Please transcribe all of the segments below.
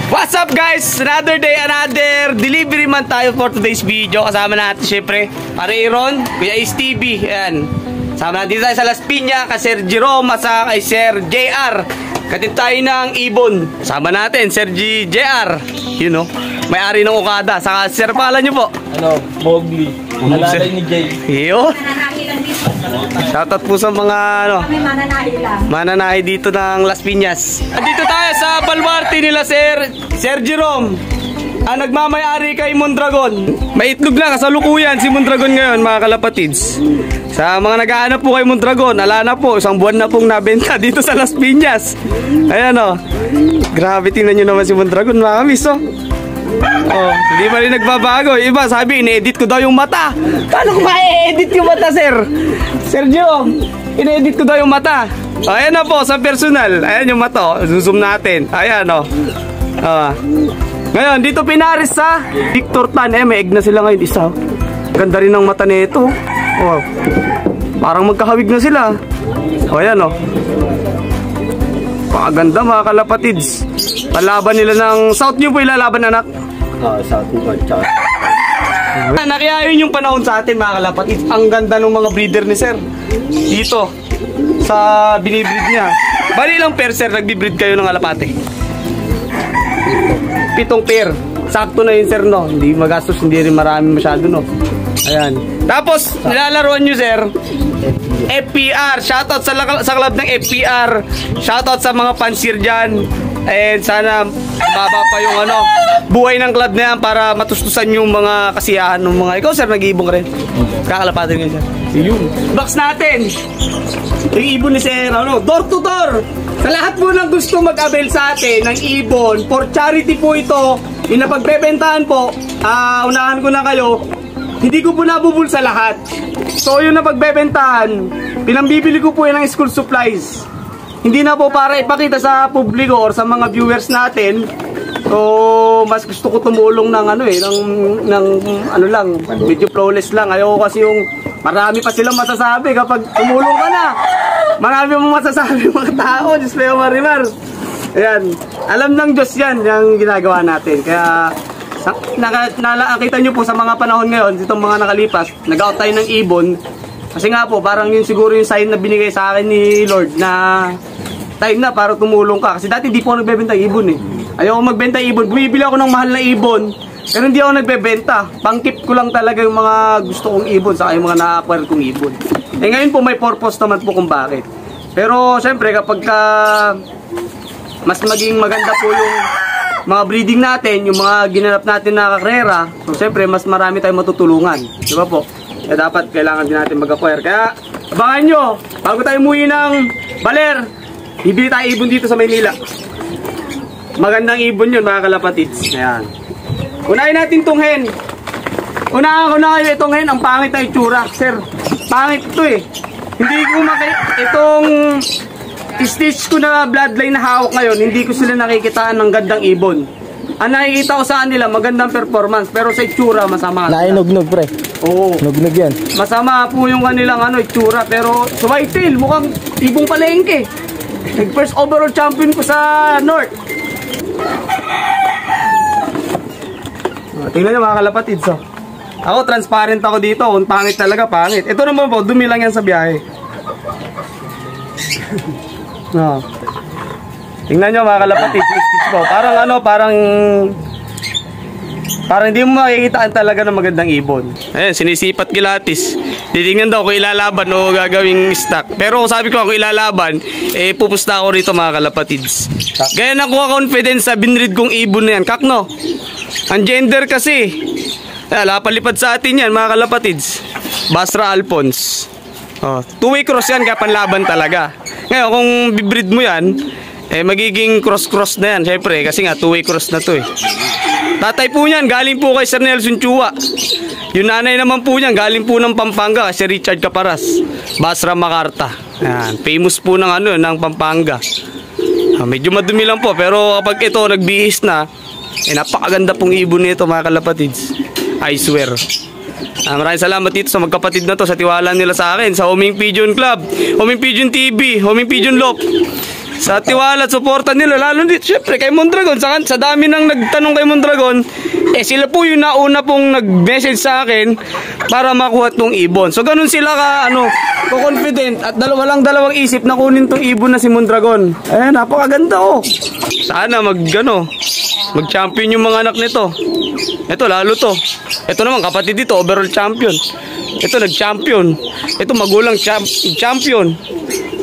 What's up guys? Another day, another delivery man tayo for today's video. Kasama natin syempre Pare Aaron, Kuya Ace TV. Ayan. Kasama natin tayo sa Las Piñas kay Sir Jerome at kay Sir JR. Katin tayo ng ibon. Kasama natin Sir JR. You know, may-ari ng Okada. Saka Sir, pangalan nyo po? Ano? Mowgli. Alalay ni Jay. Iyo. Shoutout po sa mga ano, mananahi dito ng Las Piñas. Andito tayo sa Baluarte nila Sir Jerome. Nagmamay-ari kay Mondragon. May itlog na kasalukuyan si Mondragon ngayon mga kalapatids. Sa mga naghahanap po kay Mondragon, ala na po, isang buwan na pong nabenta dito sa Las Piñas. Ayan o. Grabe, tingnan nyo naman si Mondragon mga kamis o. Oh, hindi pa rin nagbabago. Iba sabi, ine-edit ko daw yung mata. Paano ko ma-edit yung mata, sir? Sir Jerome, ine-edit ko daw yung mata. Ayan na po, sa personal. Ayan yung mata, zoom natin. Ayan o. Ngayon, dito pinaris sa Victor Tan. May egg na sila ngayon, isa. Ganda rin ng mata nito. Oh, parang magkahawig na sila. Ayan o. Pakaganda mga kalapatids. Palaban nila ng South nyo po ilalaban, anak? South nyo po. Nakiyayon yung panahon sa atin mga kalapatids. Ang ganda ng mga breeder ni sir dito sa binibreed niya. Bali lang pair sir, nagbibreed kayo ng kalapate? 7 pair. Sakto na yun sir, no? Hindi magastos, hindi rin marami masyado, no? Ayan. Tapos nilalaruan nyo sir FPR. Shoutout sa club ng FPR. Shoutout sa mga fansir dyan. And sana baba pa yung ano, buhay ng club na yan para matustusan yung mga kasiyahan ng mga. Ikaw sir, nag-iibong rin? Kakalapatin nga sir. Yun. Box natin. Yung ibon ni sir, ano, door to door. Sa lahat po ng gusto mag-avail sa atin ng ibon, for charity po ito. Yung napagbebentahan po, unahan ko na kayo. Hindi ko po nabubul sa lahat. So yung napagbebentahan, pinambibili ko po yan ng school supplies. Hindi na po para ipakita sa publiko or sa mga viewers natin. So mas gusto ko tumulong ng ano ng ano lang, medyo flawless lang. Ayoko kasi yung marami pa silang masasabi kapag tumulong ka na. Marami mo masasabi mga tao, Diyos Leo Marimar. Ayan, alam ng Diyos yan, yung ginagawa natin. Kaya nakita nyo po sa mga panahon ngayon, itong mga nakalipas, nag-out tayo ng ibon. Kasi nga po, parang yun siguro yung sign na binigay sa akin ni Lord na time na para tumulong ka. Kasi dati di po ako nagbebenta ibon eh. Ayaw ko magbenta ibon. Bumibili ako ng mahal na ibon, pero hindi ako nagbebenta. Pangkip ko lang talaga yung mga gusto kong ibon saka yung mga na-acquire kong ibon. Eh ngayon po may purpose naman po kung bakit. Pero syempre kapag mas maging maganda po yung mga breeding natin, yung mga ginanap natin na kakrera, so syempre mas marami tayong matutulungan, di ba po? Kaya dapat kailangan din natin mag-acquire. Kaya abangan nyo, bago tayo umuwi ng Baler, bibili tayo ibon dito sa Maynila. Magandang ibon yun mga kalapatids. Ayan. Unahin natin itong hen. Unahin ko na kayo itong hen. Ang pangit na itsura. Sir, pangit ito eh. Hindi ko itong stitch ko na bloodline na hawak ngayon, hindi ko sila nakikitaan ng gandang ibon. Ang nakikita ko sa kanila, magandang performance, pero sa itsura, masama. Nainugnog pre. Oo. Nugnog yan. Masama po yung kanilang itsura, pero sa whitetail, mukhang ibong palengke. Nag-first overall champion ko sa North. Tingnan nyo mga kalapatids. Ako, transparent ako dito. Kung pangit talaga, pangit. Ito naman po, dumi lang yan sa biyahe. No. Tingnan nyo mga kalapatid, stitch po. Parang hindi mo makikitaan talaga ng magandang ibon. Ayan, sinisipat kilatis. Titingnan daw kung ilalaban o gagawing stock. Pero sabi ko kung ilalaban, pupusta ako rito mga kalapatids. Gaya nakuha confidence sa binread kong ibon na yan. Kakno, ang gender kasi. Lapalipad sa atin yan mga kalapatids. Basra Alphonse. Two-way cross yan, kaya panlaban talaga. Ngayon, kung bibreed mo yan, magiging cross-cross na yan. Siyempre, kasi nga, two-way cross na to eh. Tatay po niyan, galing po kay Sir Nelson Chua. Yung nanay naman po niyan, galing po ng Pampanga, si Richard Caparas. Basra Macarta. Ayan, famous po ng ng Pampanga. Medyo madumi lang po, pero kapag ito nagbihis na, napakaganda pong ibon nito mga kalapatids. I swear. Maraming salamat dito sa magkapatid na to sa tiwala nila sa akin, sa Homing Pigeon Club, Homing Pigeon TV, Homing Pigeon Loft. Sa tiwala at suporta nila, lalo dito, syempre, kay Mondragon. Sa dami nang nagtanong kay Mondragon, sila po yung nauna pong nag-message sa akin para makuha tong ibon. So, ganun sila confident at walang dalawang isip na kunin tong ibon na si Mondragon. Napakaganda Sana mag-champion yung mga anak nito. Ito, lalo to. Ito naman, kapatid dito, overall champion. Ito, nag-champion. Ito, magulang champion.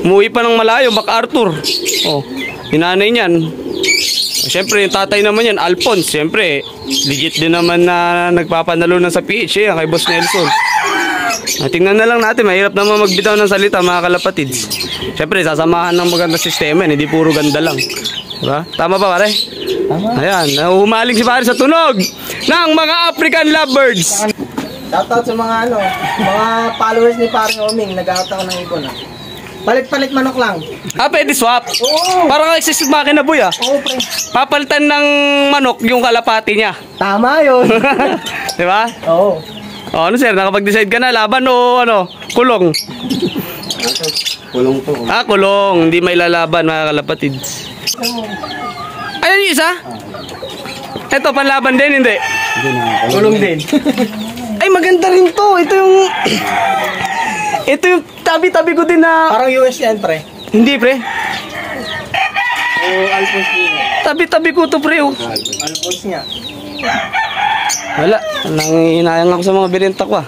Umuwi pa ng malayo, MacArthur. Hinanay niyan. Siyempre, yung tatay naman yan, Alphonse. Siyempre, legit din naman na nagpapanalo na sa PH kay Boss Nelson. Tingnan na lang natin, mahirap naman magbitaw ng salita, mga kalapatids. Siyempre, sasamahan ng maganda sistema, hindi puro ganda lang. Diba? Tama ba, pare? Tama. Ayan, humaling si pare sa tunog ng mga African lovebirds. Shoutout sa mga mga followers ni Paring Homing, nag-out ako ng ibon. Palit-palit manok lang. Pwede swap. Oo. Parang exist makina boy Oo, pre. Papalitan ng manok yung kalapati niya. Tama yun. Diba? Oo. Ano sir, nakapag-decide ka na, laban o kulong? Kulong to. Kulong, hindi may lalaban mga kalapatids. Ayun yung isa? Ito, panlaban din, hindi? Kulong din. Ay, maganda rin to. Ito yung tabi-tabi ko din na... Parang US yan, pre. Hindi, pre. Alphonse niya. Tabi-tabi ko to, pre. Alphonse niya. Wala. Nanginayang ako sa mga binenta ko,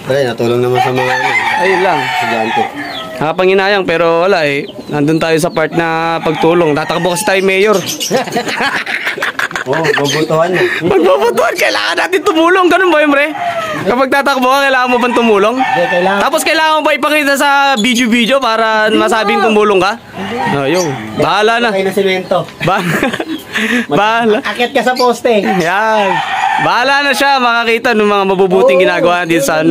Pre, natulong naman sa mga Ayun lang. estudyante. Nakapanginayang pero wala nandun tayo sa part na pagtulong. Tatakbo kasi tayo mayor. Bobotohan na. Magbobotohan, kailangan natin tumulong. Ganun ba yun, pre? Kapag tatakbo ka, kailangan mo bang tumulong? Kailangan. Tapos kailangan mo ba ipakita sa video para masabing tumulong ka? Yung. Bahala na. Kayo na simento. Bahala. Akit ka sa poste. Yan. Bahala na siya makakita ng mga mabubuting ginagawa dito sa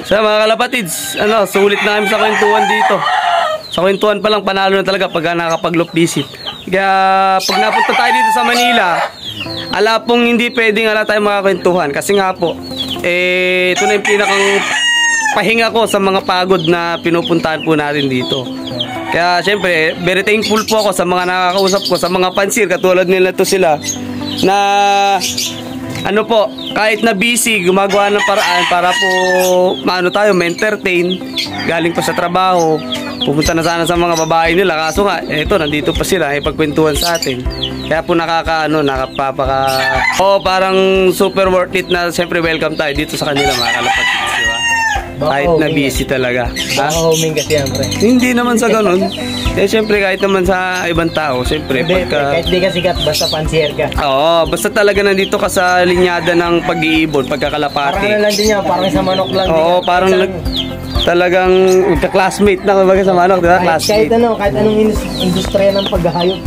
Sa mga kalapatids, sulit na kami sa kwentuhan dito. Sa kwentuhan pa lang panalo na talaga pag nakapag-loop visit. Kaya pag napunta tayo dito sa Manila, ala pong hindi pwedeng tayo makakwentuhan. Kasi nga po, ito na yung pinakang pahinga ko sa mga pagod na pinupuntahan po natin dito. Kaya syempre, very thankful po ako sa mga nakakausap ko, sa mga pansir, katulad nila to sila, na kahit na busy, gumagawa ng paraan para po ma-entertain, galing pa sa trabaho, pupunta na sana sa mga babae nila, kaso nga, nandito pa sila, pagkwentuhan sa atin. Kaya po parang super worth it na siyempre welcome tayo dito sa kanila mga kalapatids, di ba? Kahit na busy talaga. Baka homing kasi yan, pre. Hindi naman sa ganun. Siyempre kahit naman sa ibang tao, siyempre kahit di ka sikat, basta pansier ka. Oo, basta talaga nandito ka sa linyada ng pag-iibon, pagkakalapati. Parang lang din yan, parang sa manok lang. Oo, parang talagang classmate na kumbaga sa manok, di ba? Classmate. Kahit anong industriya ng paghahayop.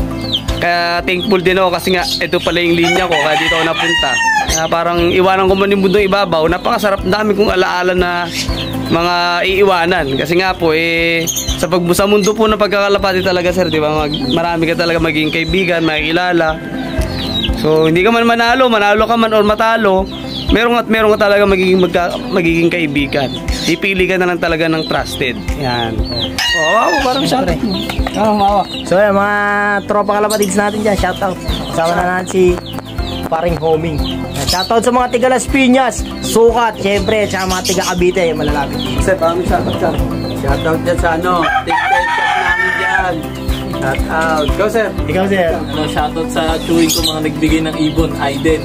Kaya thankful din ako kasi nga ito pala yung linya ko, kaya dito ako napunta. Parang iwanan ko man yung mundong ibabaw, napakasarap, dami kong alaala na mga iiwanan. Kasi nga po sa mundo po ng pagkakalapati talaga sir, di ba? Marami ka talaga magiging kaibigan, makikilala. So hindi ka man manalo ka man or matalo, meron ka talaga magiging kaibigan. Ipili ka na lang talaga ng trusted. Yan. Parang syempre. So yan, mga tropa kalapatids natin dyan, shoutout. Kasama na natin si Paring Homing. Shoutout sa mga tiga Las Piñas, Sukat, syempre, tsaka mga tiga Cavite, malalapit. Sir, parang shoutout sir. Shoutout dyan sa TikTok namin dyan. Shoutout. Go sir. Ikaw sir. Shoutout sa chewing ko mga nagbigay ng ibon, Aiden.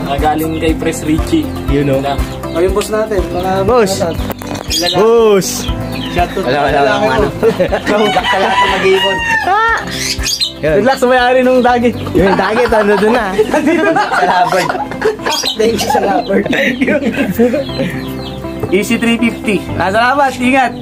Galing kay Press Richie. Yung boss natin. boss. Boss. Shoutout. Wala. Back sa lahat ng mag-iibon. Good luck sa may-ari nung dagit. Yung dagit, doon na. Sa laban. Thank you sa laban. Easy 350. Salamat, ingat.